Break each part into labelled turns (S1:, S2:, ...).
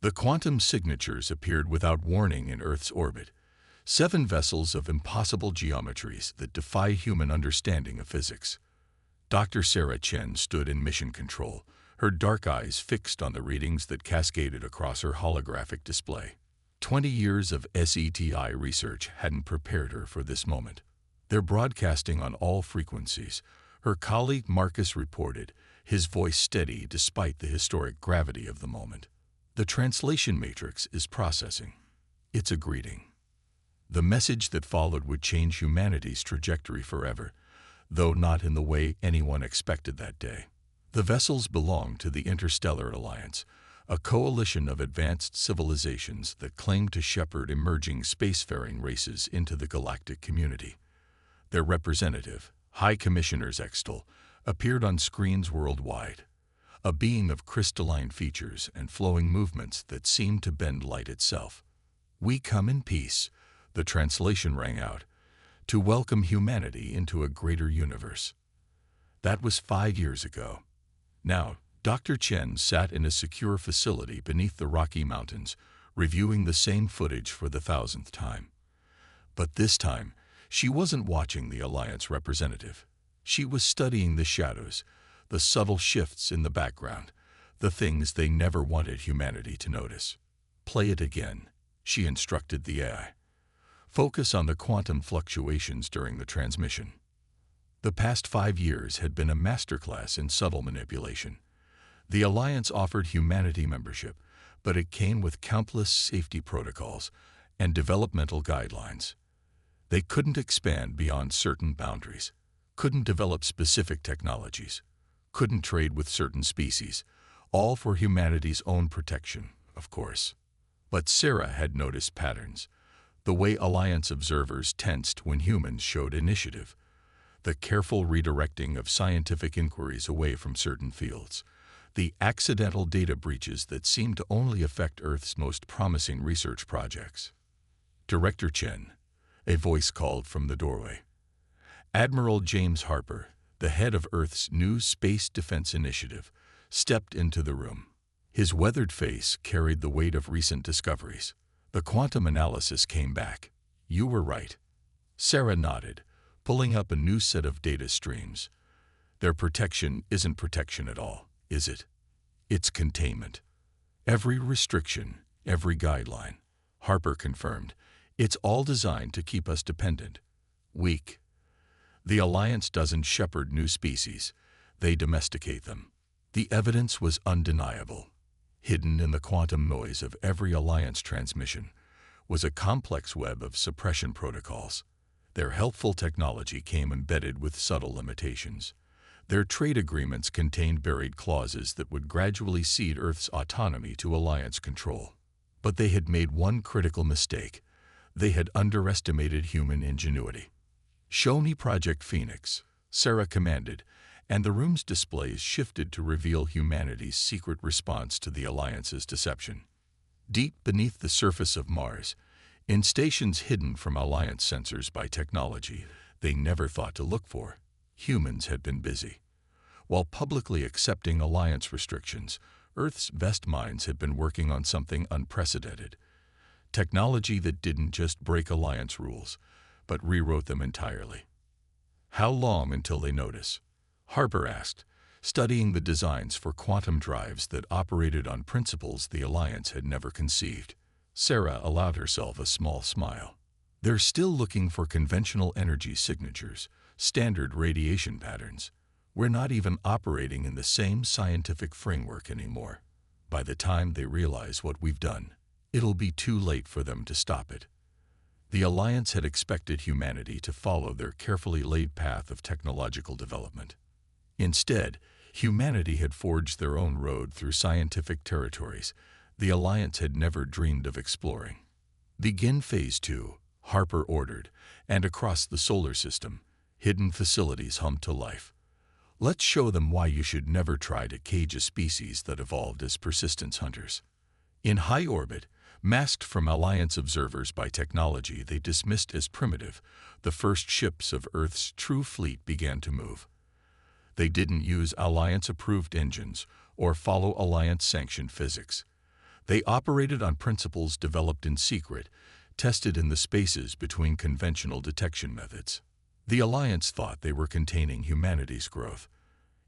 S1: The quantum signatures appeared without warning in Earth's orbit, 7 vessels of impossible geometries that defy human understanding of physics. Dr. Sarah Chen stood in mission control, her dark eyes fixed on the readings that cascaded across her holographic display. 20 years of SETI research hadn't prepared her for this moment. They're broadcasting on all frequencies, her colleague Marcus reported, his voice steady despite the historic gravity of the moment. The translation matrix is processing. It's a greeting. The message that followed would change humanity's trajectory forever, though not in the way anyone expected that day. The vessels belong to the Interstellar Alliance, a coalition of advanced civilizations that claim to shepherd emerging spacefaring races into the galactic community. Their representative, High Commissioner Extel, appeared on screens worldwide, a being of crystalline features and flowing movements that seemed to bend light itself. "We come in peace," the translation rang out, "to welcome humanity into a greater universe." That was 5 years ago. Now, Dr. Chen sat in a secure facility beneath the Rocky Mountains, reviewing the same footage for the 1000th time. But this time, she wasn't watching the Alliance representative. She was studying the shadows, the subtle shifts in the background, the things they never wanted humanity to notice. "Play it again," she instructed the AI. "Focus on the quantum fluctuations during the transmission." The past 5 years had been a masterclass in subtle manipulation. The Alliance offered humanity membership, but it came with countless safety protocols and developmental guidelines. They couldn't expand beyond certain boundaries, couldn't develop specific technologies, couldn't trade with certain species, all for humanity's own protection, of course. But Sarah had noticed patterns, the way Alliance observers tensed when humans showed initiative, the careful redirecting of scientific inquiries away from certain fields, the accidental data breaches that seemed to only affect Earth's most promising research projects. "Director Chen," a voice called from the doorway. Admiral James Harper, the head of Earth's new Space Defense Initiative, stepped into the room. His weathered face carried the weight of recent discoveries. "The quantum analysis came back. You were right." Sarah nodded, pulling up a new set of data streams. "Their protection isn't protection at all, is it? It's containment. Every restriction, every guideline," Harper confirmed, "it's all designed to keep us dependent, weak. The Alliance doesn't shepherd new species, they domesticate them." The evidence was undeniable. Hidden in the quantum noise of every Alliance transmission was a complex web of suppression protocols. Their helpful technology came embedded with subtle limitations. Their trade agreements contained buried clauses that would gradually cede Earth's autonomy to Alliance control. But they had made one critical mistake. They had underestimated human ingenuity. "Show me Project Phoenix," Sarah commanded, and the room's displays shifted to reveal humanity's secret response to the Alliance's deception. Deep beneath the surface of Mars, in stations hidden from Alliance sensors by technology they never thought to look for, humans had been busy. While publicly accepting Alliance restrictions, Earth's best minds had been working on something unprecedented. Technology that didn't just break Alliance rules, but rewrote them entirely. "How long until they notice?" Harper asked, studying the designs for quantum drives that operated on principles the Alliance had never conceived. Sarah allowed herself a small smile. "They're still looking for conventional energy signatures, standard radiation patterns. We're not even operating in the same scientific framework anymore. By the time they realize what we've done, it'll be too late for them to stop it." The Alliance had expected humanity to follow their carefully laid path of technological development. Instead, humanity had forged their own road through scientific territories the Alliance had never dreamed of exploring. "Begin Phase 2, Harper ordered, and across the solar system, hidden facilities hummed to life. "Let's show them why you should never try to cage a species that evolved as persistence hunters." In high orbit, masked from Alliance observers by technology they dismissed as primitive, the first ships of Earth's true fleet began to move. They didn't use Alliance-approved engines or follow Alliance-sanctioned physics. They operated on principles developed in secret, tested in the spaces between conventional detection methods. The Alliance thought they were containing humanity's growth.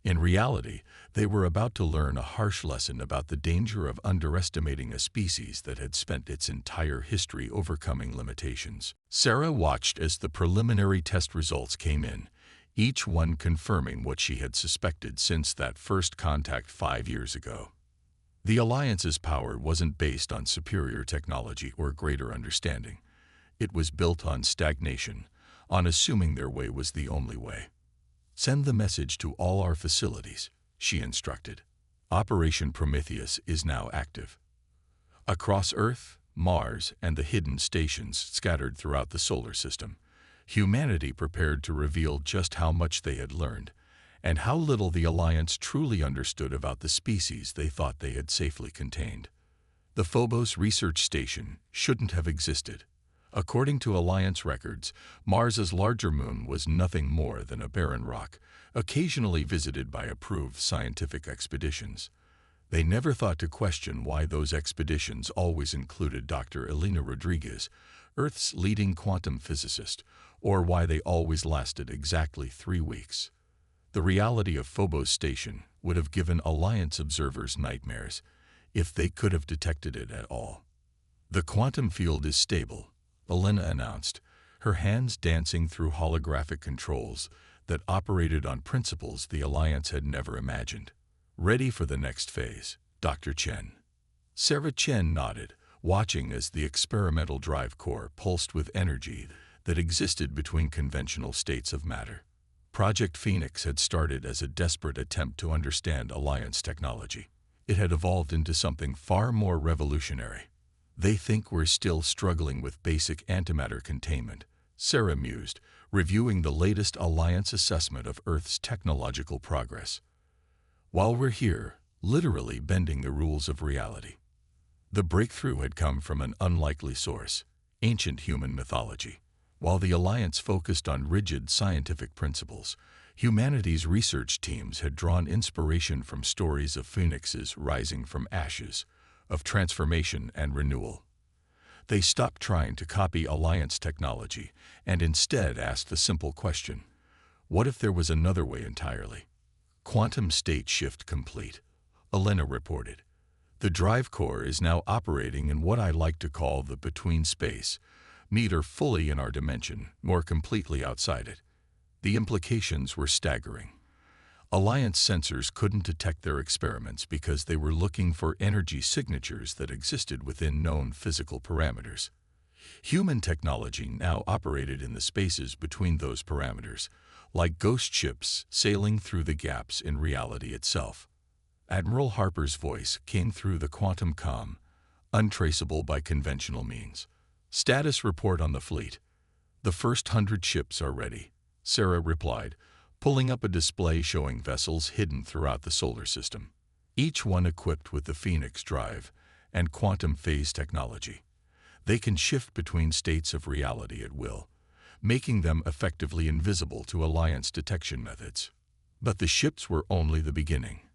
S1: In reality, they were about to learn a harsh lesson about the danger of underestimating a species that had spent its entire history overcoming limitations. Sarah watched as the preliminary test results came in, each one confirming what she had suspected since that first contact 5 years ago. The Alliance's power wasn't based on superior technology or greater understanding. It was built on stagnation, on assuming their way was the only way. "Send the message to all our facilities," she instructed. "Operation Prometheus is now active." Across Earth, Mars, and the hidden stations scattered throughout the solar system, humanity prepared to reveal just how much they had learned, and how little the Alliance truly understood about the species they thought they had safely contained. The Phobos research station shouldn't have existed. According to Alliance records, Mars's larger moon was nothing more than a barren rock, occasionally visited by approved scientific expeditions. They never thought to question why those expeditions always included Dr. Elena Rodriguez, Earth's leading quantum physicist, or why they always lasted exactly 3 weeks. The reality of Phobos Station would have given Alliance observers nightmares if they could have detected it at all. "The quantum field is stable," Elena announced, her hands dancing through holographic controls that operated on principles the Alliance had never imagined. "Ready for the next phase, Dr. Chen." Sarah Chen nodded, watching as the experimental drive core pulsed with energy that existed between conventional states of matter. Project Phoenix had started as a desperate attempt to understand Alliance technology. It had evolved into something far more revolutionary. "They think we're still struggling with basic antimatter containment," Sarah mused, reviewing the latest Alliance assessment of Earth's technological progress. "While we're here, literally bending the rules of reality." The breakthrough had come from an unlikely source, ancient human mythology. While the Alliance focused on rigid scientific principles, humanity's research teams had drawn inspiration from stories of phoenixes rising from ashes, of transformation and renewal. They stopped trying to copy Alliance technology and instead asked the simple question, what if there was another way entirely? "Quantum state shift complete," Elena reported. "The drive core is now operating in what I like to call the between space, neither fully in our dimension nor completely outside it." The implications were staggering. Alliance sensors couldn't detect their experiments because they were looking for energy signatures that existed within known physical parameters. Human technology now operated in the spaces between those parameters, like ghost ships sailing through the gaps in reality itself. Admiral Harper's voice came through the quantum comm, untraceable by conventional means. "Status report on the fleet. The first 100 ships are ready," Sarah replied, pulling up a display showing vessels hidden throughout the solar system, each one equipped with the Phoenix drive and quantum phase technology. They can shift between states of reality at will, making them effectively invisible to Alliance detection methods. But the ships were only the beginning.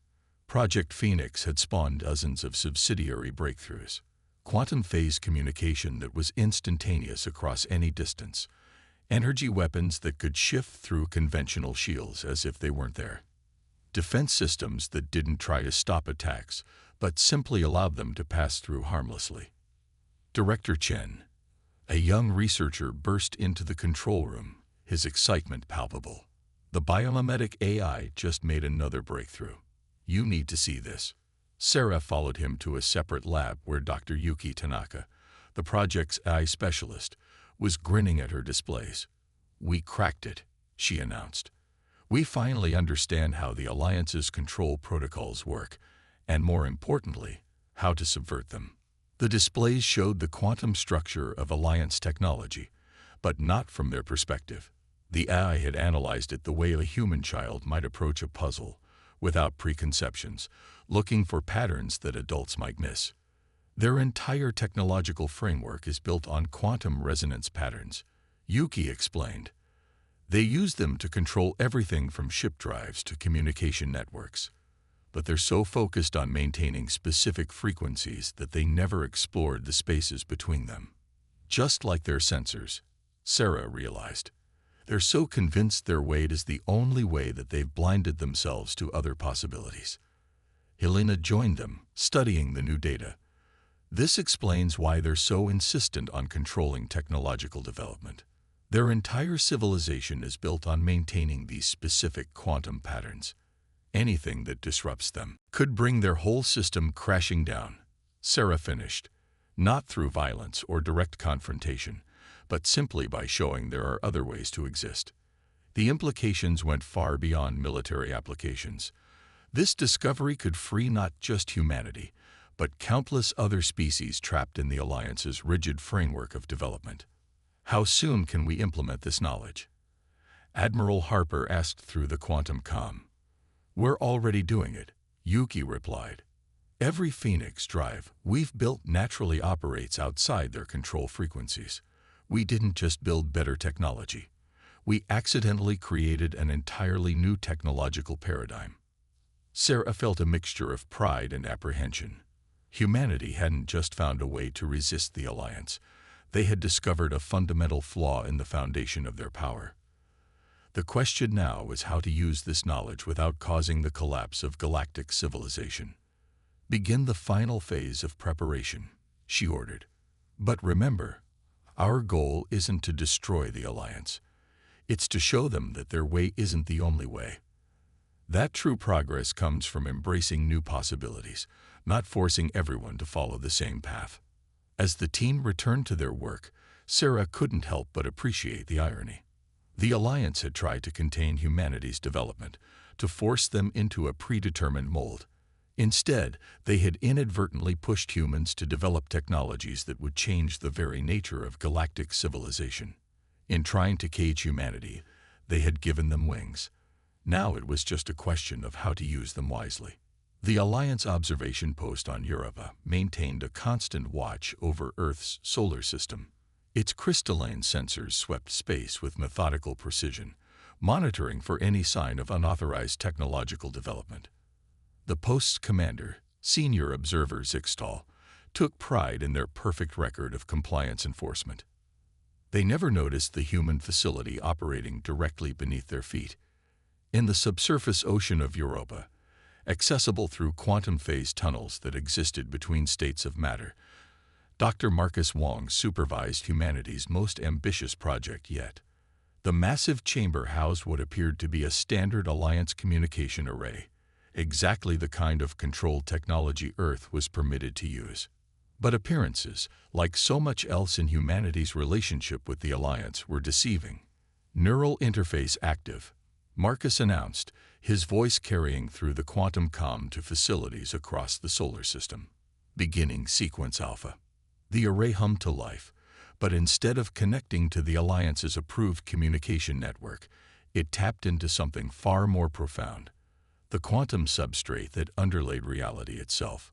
S1: Project Phoenix had spawned dozens of subsidiary breakthroughs. Quantum phase communication that was instantaneous across any distance. Energy weapons that could shift through conventional shields as if they weren't there. Defense systems that didn't try to stop attacks, but simply allowed them to pass through harmlessly. Director Chen, a young researcher, burst into the control room, his excitement palpable. "The biomimetic AI just made another breakthrough. You need to see this." Sarah followed him to a separate lab where Dr. Yuki Tanaka, the project's AI specialist, was grinning at her displays. "We cracked it," she announced. "We finally understand how the Alliance's control protocols work, and more importantly, how to subvert them." The displays showed the quantum structure of Alliance technology, but not from their perspective. The AI had analyzed it the way a human child might approach a puzzle, without preconceptions, looking for patterns that adults might miss. Their entire technological framework is built on quantum resonance patterns, Yuki explained. They use them to control everything from ship drives to communication networks. but they're so focused on maintaining specific frequencies that they never explored the spaces between them. Just like their sensors, Sarah realized. They're so convinced their weight is the only way that they've blinded themselves to other possibilities. Helena joined them, studying the new data. This explains why they're so insistent on controlling technological development. Their entire civilization is built on maintaining these specific quantum patterns. Anything that disrupts them could bring their whole system crashing down. Sarah finished, not through violence or direct confrontation, but simply by showing there are other ways to exist. The implications went far beyond military applications. This discovery could free not just humanity, but countless other species trapped in the Alliance's rigid framework of development. How soon can we implement this knowledge? Admiral Harper asked through the quantum comm. We're already doing it, Yuki replied. Every Phoenix drive we've built naturally operates outside their control frequencies. We didn't just build better technology. We accidentally created an entirely new technological paradigm. Sarah felt a mixture of pride and apprehension. Humanity hadn't just found a way to resist the Alliance. They had discovered a fundamental flaw in the foundation of their power. The question now was how to use this knowledge without causing the collapse of galactic civilization. Begin the final phase of preparation, she ordered. But remember, our goal isn't to destroy the Alliance. It's to show them that their way isn't the only way. That true progress comes from embracing new possibilities, not forcing everyone to follow the same path. As the team returned to their work, Sarah couldn't help but appreciate the irony. The Alliance had tried to contain humanity's development, to force them into a predetermined mold. Instead, they had inadvertently pushed humans to develop technologies that would change the very nature of galactic civilization. In trying to cage humanity, they had given them wings. Now it was just a question of how to use them wisely. The Alliance observation post on Europa maintained a constant watch over Earth's solar system. Its crystalline sensors swept space with methodical precision, monitoring for any sign of unauthorized technological development. The post's commander, senior observer Zixtal, took pride in their perfect record of compliance enforcement. They never noticed the human facility operating directly beneath their feet. In the subsurface ocean of Europa, accessible through quantum phase tunnels that existed between states of matter, Dr. Marcus Wong supervised humanity's most ambitious project yet. The massive chamber housed what appeared to be a standard Alliance communication array, exactly the kind of controlled technology Earth was permitted to use. But appearances, like so much else in humanity's relationship with the Alliance, were deceiving. Neural interface active, Marcus announced, his voice carrying through the quantum comm to facilities across the solar system. Beginning sequence alpha. The array hummed to life, but instead of connecting to the Alliance's approved communication network, it tapped into something far more profound, the quantum substrate that underlaid reality itself.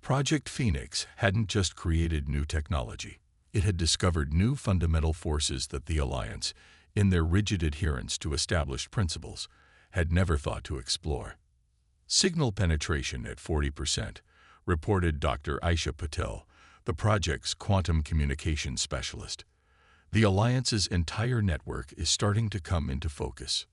S1: Project Phoenix hadn't just created new technology. It had discovered new fundamental forces that the Alliance, in their rigid adherence to established principles, had never thought to explore. Signal penetration at 40%, reported Dr. Aisha Patel, the project's quantum communication specialist. The Alliance's entire network is starting to come into focus.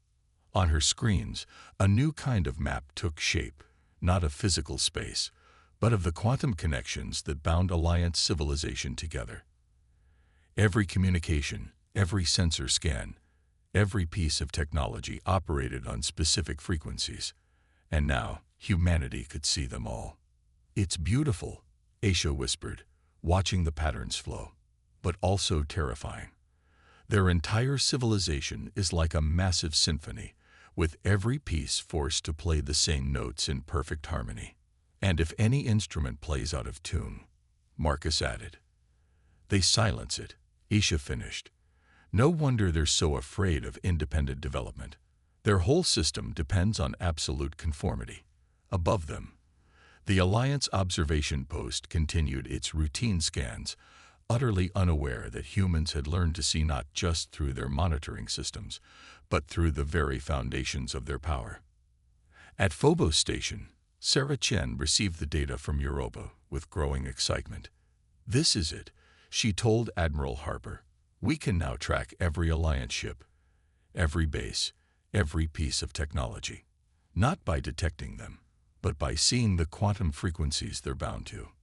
S1: On her screens, a new kind of map took shape, not of physical space, but of the quantum connections that bound Alliance civilization together. Every communication, every sensor scan, every piece of technology operated on specific frequencies, and now humanity could see them all. It's beautiful, Aisha whispered, watching the patterns flow, but also terrifying. Their entire civilization is like a massive symphony, with every piece forced to play the same notes in perfect harmony. And if any instrument plays out of tune, Marcus added, they silence it, Aisha finished. No wonder they're so afraid of independent development. Their whole system depends on absolute conformity. Above them, the Alliance observation post continued its routine scans, utterly unaware that humans had learned to see not just through their monitoring systems, but through the very foundations of their power. At Phobos Station, Sarah Chen received the data from Europa with growing excitement. "This is it," she told Admiral Harper. "We can now track every Alliance ship, every base, every piece of technology. Not by detecting them, but by seeing the quantum frequencies they're bound to.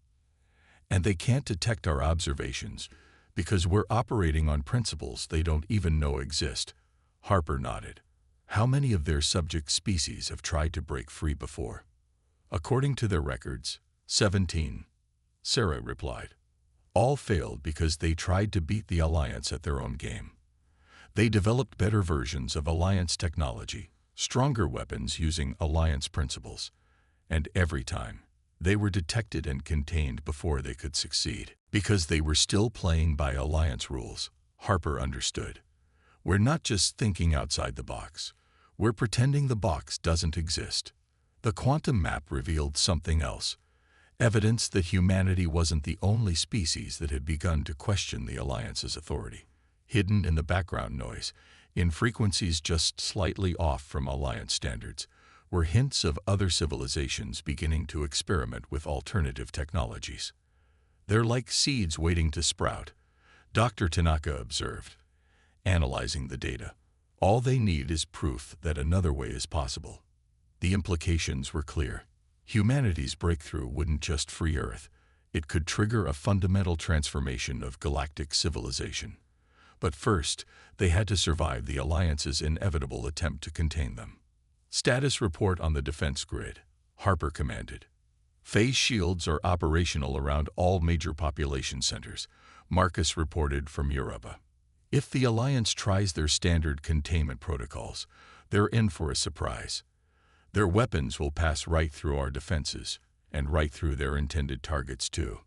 S1: And they can't detect our observations because we're operating on principles they don't even know exist." Harper nodded. "How many of their subject species have tried to break free before?" "According to their records, 17, Sarah replied. "All failed because they tried to beat the Alliance at their own game. They developed better versions of Alliance technology, stronger weapons using Alliance principles, and every time, they were detected and contained before they could succeed. Because they were still playing by Alliance rules." Harper understood. "We're not just thinking outside the box. We're pretending the box doesn't exist." The quantum map revealed something else. Evidence that humanity wasn't the only species that had begun to question the Alliance's authority. Hidden in the background noise, in frequencies just slightly off from Alliance standards, were hints of other civilizations beginning to experiment with alternative technologies. "They're like seeds waiting to sprout," Dr. Tanaka observed, analyzing the data. "All they need is proof that another way is possible." The implications were clear. Humanity's breakthrough wouldn't just free Earth, it could trigger a fundamental transformation of galactic civilization. But first, they had to survive the Alliance's inevitable attempt to contain them. "Status report on the defense grid," Harper commanded. "Phase shields are operational around all major population centers," Marcus reported from Europa. "If the Alliance tries their standard containment protocols, they're in for a surprise. Their weapons will pass right through our defenses, and right through their intended targets too."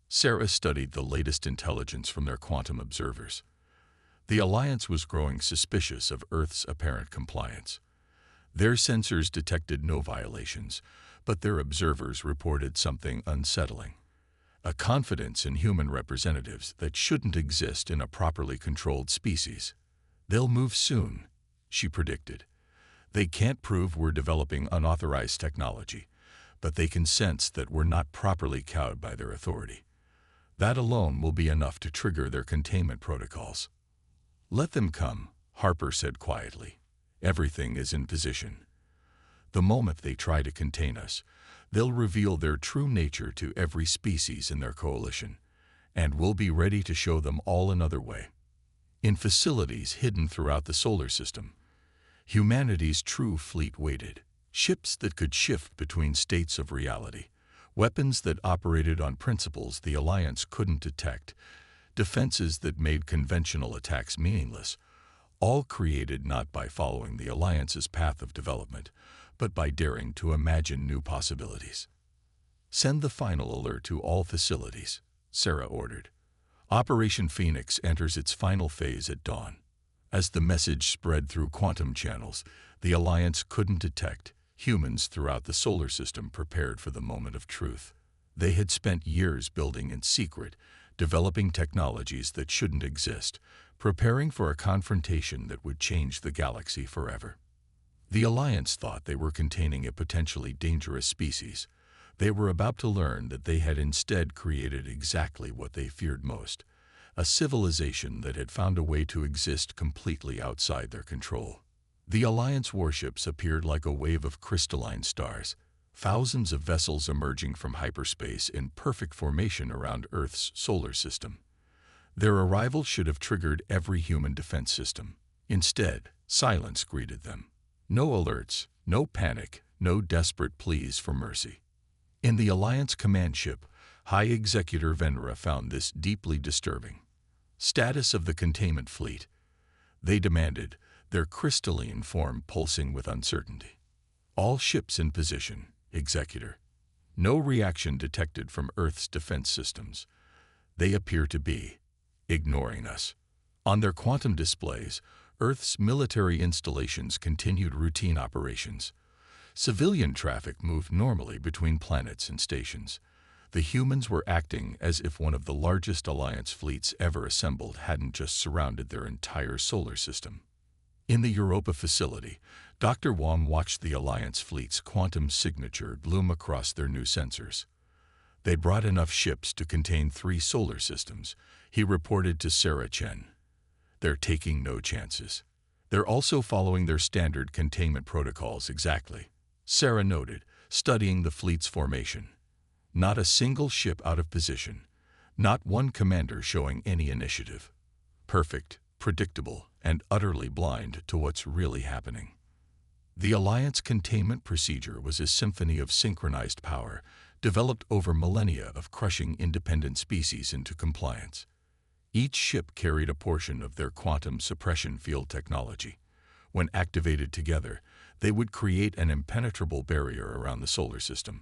S1: Sarah studied the latest intelligence from their quantum observers. The Alliance was growing suspicious of Earth's apparent compliance. Their sensors detected no violations, but their observers reported something unsettling. A confidence in human representatives that shouldn't exist in a properly controlled species. "They'll move soon," she predicted. "They can't prove we're developing unauthorized technology, but they can sense that we're not properly cowed by their authority. That alone will be enough to trigger their containment protocols." "Let them come," Harper said quietly. "Everything is in position. The moment they try to contain us, they'll reveal their true nature to every species in their coalition, and we'll be ready to show them all another way." In facilities hidden throughout the solar system, humanity's true fleet waited. Ships that could shift between states of reality, weapons that operated on principles the Alliance couldn't detect, defenses that made conventional attacks meaningless, all created not by following the Alliance's path of development, but by daring to imagine new possibilities. "Send the final alert to all facilities," Sarah ordered. "Operation Phoenix enters its final phase at dawn." As the message spread through quantum channels the Alliance couldn't detect, humans throughout the solar system prepared for the moment of truth. They had spent years building in secret, developing technologies that shouldn't exist, preparing for a confrontation that would change the galaxy forever. The Alliance thought they were containing a potentially dangerous species. They were about to learn that they had instead created exactly what they feared most, a civilization that had found a way to exist completely outside their control. The Alliance warships appeared like a wave of crystalline stars, thousands of vessels emerging from hyperspace in perfect formation around Earth's solar system. Their arrival should have triggered every human defense system. Instead, silence greeted them. No alerts, no panic, no desperate pleas for mercy. In the Alliance command ship, High Executor Venra found this deeply disturbing. "Status of the containment fleet," they demanded, their crystalline form pulsing with uncertainty. "All ships in position, Executor. No reaction detected from Earth's defense systems. They appear to be ignoring us." On their quantum displays, Earth's military installations continued routine operations. Civilian traffic moved normally between planets and stations. The humans were acting as if one of the largest Alliance fleets ever assembled hadn't just surrounded their entire solar system. In the Europa facility, Dr. Wong watched the Alliance fleet's quantum signature gloom across their new sensors. They'd brought enough ships to contain 3 solar systems, he reported to Sarah Chen. They're taking no chances. They're also following their standard containment protocols exactly, Sarah noted, studying the fleet's formation. Not a single ship out of position. Not one commander showing any initiative. Perfect, predictable, and utterly blind to what's really happening. The Alliance containment procedure was a symphony of synchronized power, developed over millennia of crushing independent species into compliance. Each ship carried a portion of their quantum suppression field technology. When activated together, they would create an impenetrable barrier around the solar system,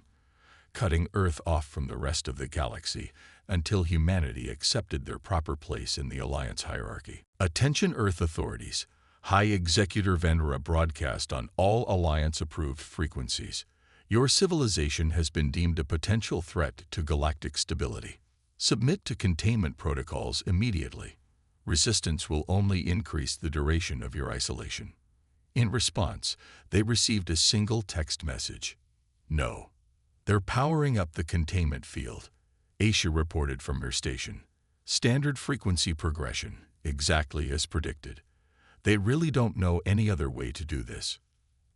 S1: cutting Earth off from the rest of the galaxy until humanity accepted their proper place in the Alliance hierarchy. Attention Earth authorities. High Executor Venera broadcast on all Alliance-approved frequencies. Your civilization has been deemed a potential threat to galactic stability. Submit to containment protocols immediately. Resistance will only increase the duration of your isolation. In response, they received a single text message. No. They're powering up the containment field, Aisha reported from her station. Standard frequency progression, exactly as predicted. They really don't know any other way to do this.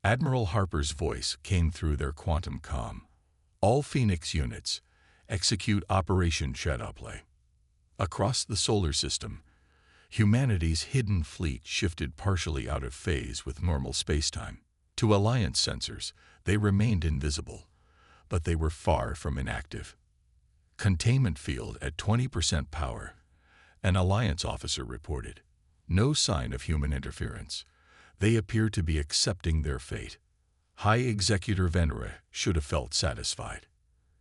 S1: Admiral Harper's voice came through their quantum comm. All Phoenix units, execute Operation Shadowplay. Across the solar system, humanity's hidden fleet shifted partially out of phase with normal spacetime. To Alliance sensors, they remained invisible, but they were far from inactive. Containment field at 20% power, an Alliance officer reported. No sign of human interference. They appear to be accepting their fate. High Executor Venera should have felt satisfied.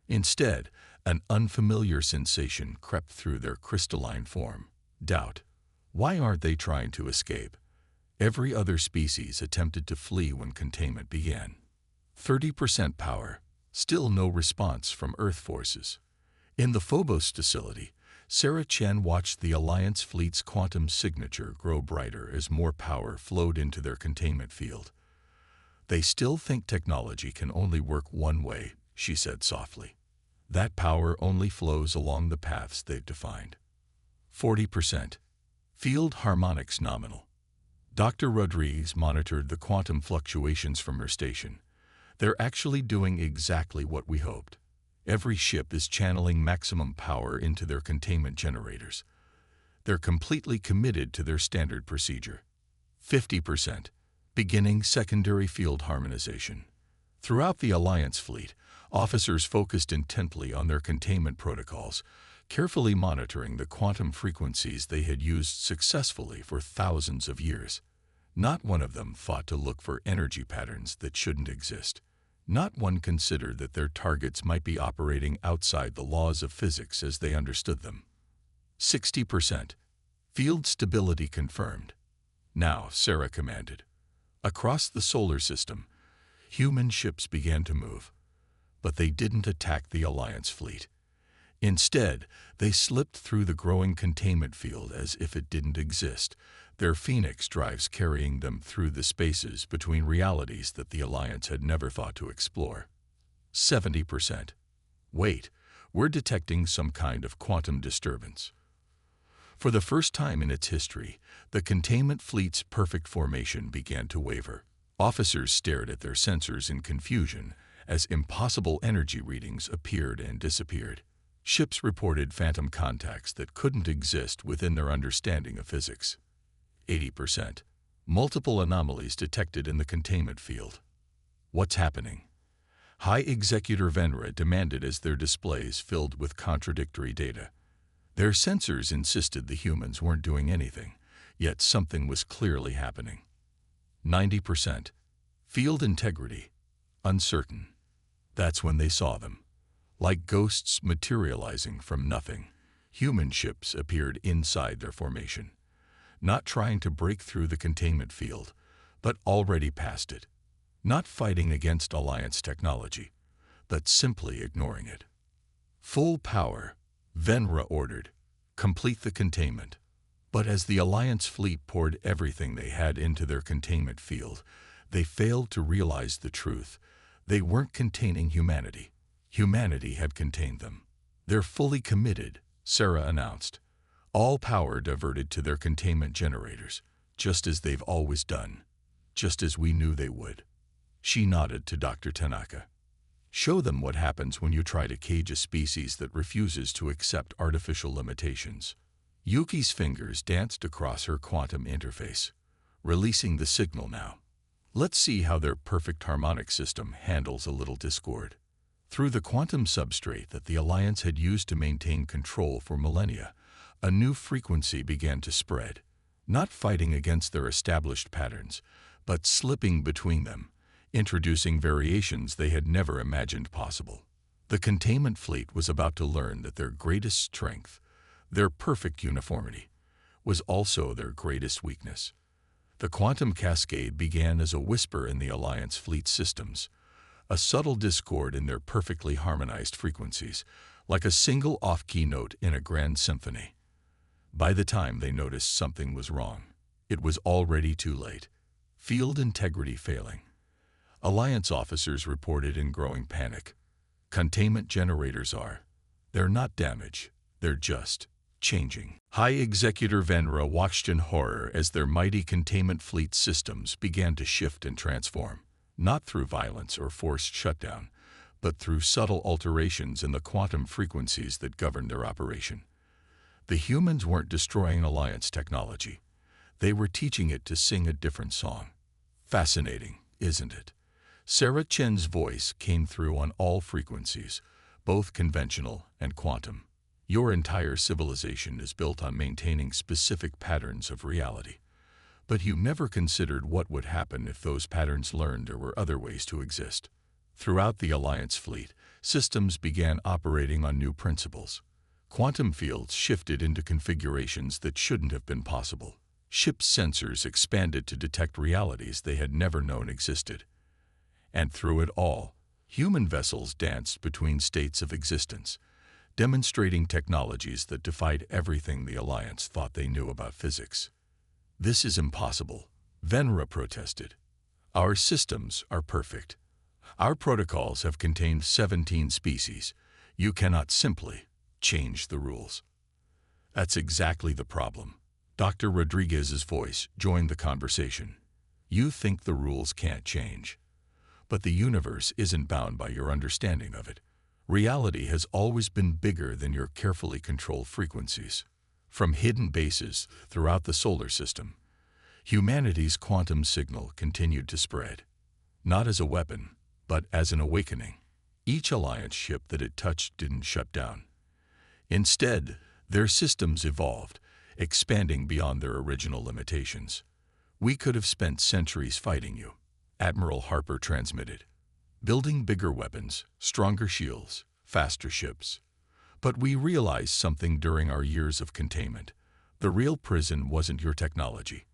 S1: Instead, an unfamiliar sensation crept through their crystalline form. Doubt. Why aren't they trying to escape? Every other species attempted to flee when containment began. 30% power. Still no response from Earth forces. In the Phobos facility, Sarah Chen watched the Alliance fleet's quantum signature grow brighter as more power flowed into their containment field. They still think technology can only work one way, she said softly. That power only flows along the paths they've defined. 40%. Field harmonics nominal. Dr. Rodriguez monitored the quantum fluctuations from her station. They're actually doing exactly what we hoped. Every ship is channeling maximum power into their containment generators. They're completely committed to their standard procedure. 50%. Beginning secondary field harmonization. Throughout the Alliance fleet, officers focused intently on their containment protocols, carefully monitoring the quantum frequencies they had used successfully for thousands of years. Not one of them thought to look for energy patterns that shouldn't exist. Not one considered that their targets might be operating outside the laws of physics as they understood them. 60%. Field stability confirmed. Now, Sarah commanded. Across the solar system, human ships began to move. But they didn't attack the Alliance fleet. Instead, they slipped through the growing containment field as if it didn't exist, their Phoenix drives carrying them through the spaces between realities that the Alliance had never thought to explore. 70%. Wait, we're detecting some kind of quantum disturbance. For the first time in its history, the containment fleet's perfect formation began to waver. Officers stared at their sensors in confusion as impossible energy readings appeared and disappeared. Ships reported phantom contacts that couldn't exist within their understanding of physics. 80%. Multiple anomalies detected in the containment field. What's happening? High Executor Venera demanded as their displays filled with contradictory data. Their sensors insisted the humans weren't doing anything, yet something was clearly happening. 90%. Field integrity. Uncertain. That's when they saw them. Like ghosts materializing from nothing, human ships appeared inside their formation. Not trying to break through the containment field, but already past it. Not fighting against Alliance technology, but simply ignoring it. Full power, Venera ordered. Complete the containment. But as the Alliance fleet poured everything they had into their containment field, they failed to realize the truth. They weren't containing humanity. Humanity had contained them. "They're fully committed," Sarah announced. "All power diverted to their containment generators, just as they've always done, just as we knew they would." She nodded to Dr. Tanaka. "Show them what happens when you try to cage a species that refuses to accept artificial limitations." Yuki's fingers danced across her quantum interface, releasing the signal now. "Let's see how their perfect harmonic system handles a little discord." Through the quantum substrate that the Alliance had used to maintain control for millennia, a new frequency began to spread, not fighting against their established patterns, but slipping between them, introducing variations they had never imagined possible. The containment fleet was about to learn that their greatest strength, their perfect uniformity, was also their greatest weakness. The quantum cascade began as a whisper in the Alliance fleet systems, a subtle discord in their perfectly harmonized frequencies, like a single off-key note in a grand symphony. By the time they noticed something was wrong, it was already too late. Field integrity failing. Alliance officers reported in growing panic. Containment generators they're not damaged, they're just changing. High Executor Venra watched in horror as their mighty containment fleet systems began to shift and transform, not through violence or forced shutdown, but through subtle alterations in the quantum frequencies that governed their operation. The humans weren't destroying Alliance technology. They were teaching it to sing a different song. Fascinating, isn't it? Sarah Chen's voice came through on all frequencies, both conventional and quantum. "Your entire civilization is built on maintaining specific patterns of reality. But you never considered what would happen if those patterns learned there were other ways to exist." Throughout the Alliance fleet, systems began operating on new principles. Quantum fields shifted into configurations that shouldn't have been possible. Ships' sensors expanded to detect realities they had never known existed. And through it all, human vessels danced between states of existence, demonstrating technologies that defied everything the Alliance thought they knew about physics. "This is impossible," Venra protested. "Our systems are perfect. Our protocols have contained 17 species. You cannot simply change the rules." "That's exactly the problem." Dr. Rodriguez's voice joined the conversation. "You think the rules can't change. But the universe isn't bound by your understanding of it. Reality has always been bigger than your carefully controlled frequencies." From hidden bases throughout the solar system, humanity's quantum signal continued to spread, not as a weapon, but as an awakening. Each Alliance ship that it touched didn't shut down. Instead, their systems evolved, expanding beyond their original limitations. "We could have spent centuries fighting you," Admiral Harper transmitted. "Building bigger weapons, stronger shields, faster ships. But we realized something during our years of containment. The real prison wasn't your technology.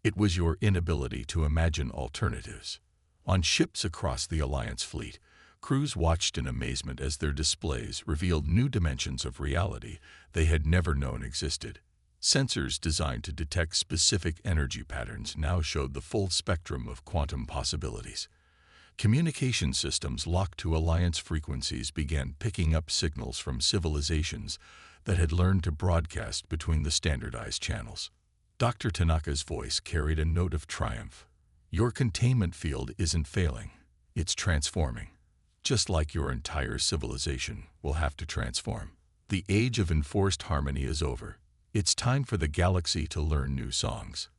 S1: It was your inability to imagine alternatives." On ships across the Alliance fleet, crews watched in amazement as their displays revealed new dimensions of reality they had never known existed. Sensors designed to detect specific energy patterns now showed the full spectrum of quantum possibilities. Communication systems locked to Alliance frequencies began picking up signals from civilizations that had learned to broadcast between the standardized channels. Dr. Tanaka's voice carried a note of triumph. "Your containment field isn't failing, it's transforming. Just like your entire civilization will have to transform. The age of enforced harmony is over. It's time for the galaxy to learn new songs."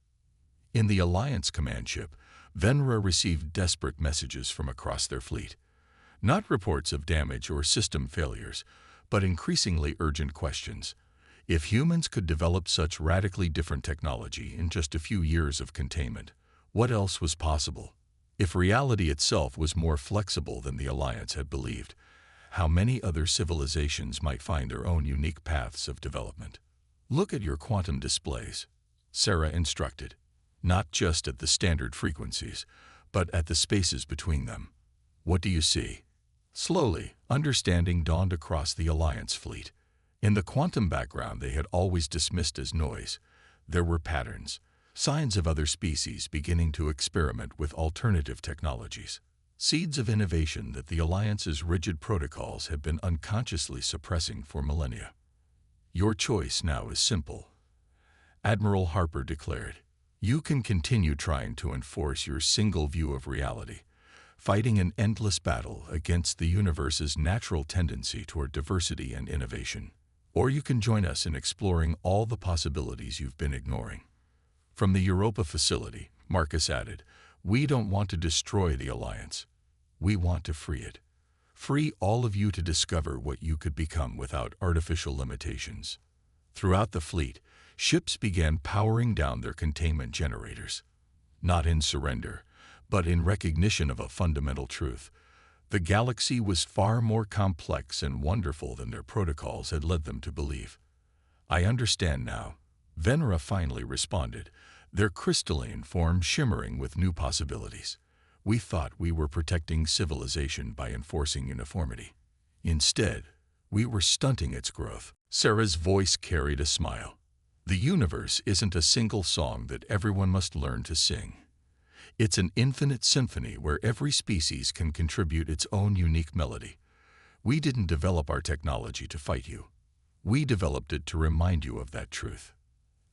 S1: In the Alliance command ship, Venra received desperate messages from across their fleet. Not reports of damage or system failures, but increasingly urgent questions. If humans could develop such radically different technology in just a few years of containment, what else was possible? If reality itself was more flexible than the Alliance had believed, how many other civilizations might find their own unique paths of development? "Look at your quantum displays," Sarah instructed. "Not just at the standard frequencies, but at the spaces between them. What do you see?" Slowly, understanding dawned across the Alliance fleet. In the quantum background they had always dismissed as noise, There were patterns, signs of other species beginning to experiment with alternative technologies, seeds of innovation that the Alliance's rigid protocols have been unconsciously suppressing for millennia. Your choice now is simple, Admiral Harper declared. You can continue trying to enforce your single view of reality, fighting an endless battle against the universe's natural tendency toward diversity and innovation. Or you can join us in exploring all the possibilities you've been ignoring. From the Europa facility, Marcus added, we don't want to destroy the Alliance. We want to free it. Free all of you to discover what you could become without artificial limitations. Throughout the fleet, ships began powering down their containment generators. Not in surrender, but in recognition of a fundamental truth. The galaxy was far more complex and wonderful than their protocols had led them to believe. I understand now, Venera finally responded, their crystalline form shimmering with new possibilities. We thought we were protecting civilization by enforcing uniformity. Instead, we were stunting its growth. Sarah's voice carried a smile. The universe isn't a single song that everyone must learn to sing. It's an infinite symphony where every species can contribute its own unique melody. We didn't develop our technology to fight you. We developed it to remind you of that truth.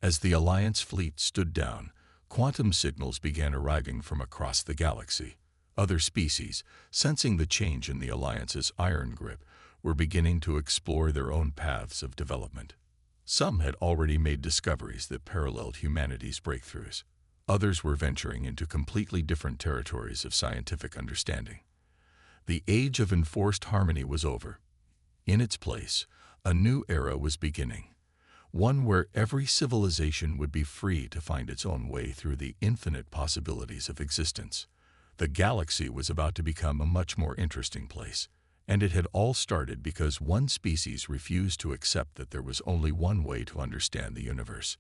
S1: As the Alliance fleet stood down, quantum signals began arriving from across the galaxy. Other species, sensing the change in the Alliance's iron grip, were beginning to explore their own paths of development. Some had already made discoveries that paralleled humanity's breakthroughs. Others were venturing into completely different territories of scientific understanding. The age of enforced harmony was over. In its place, a new era was beginning, one where every civilization would be free to find its own way through the infinite possibilities of existence. The galaxy was about to become a much more interesting place, and it had all started because one species refused to accept that there was only one way to understand the universe.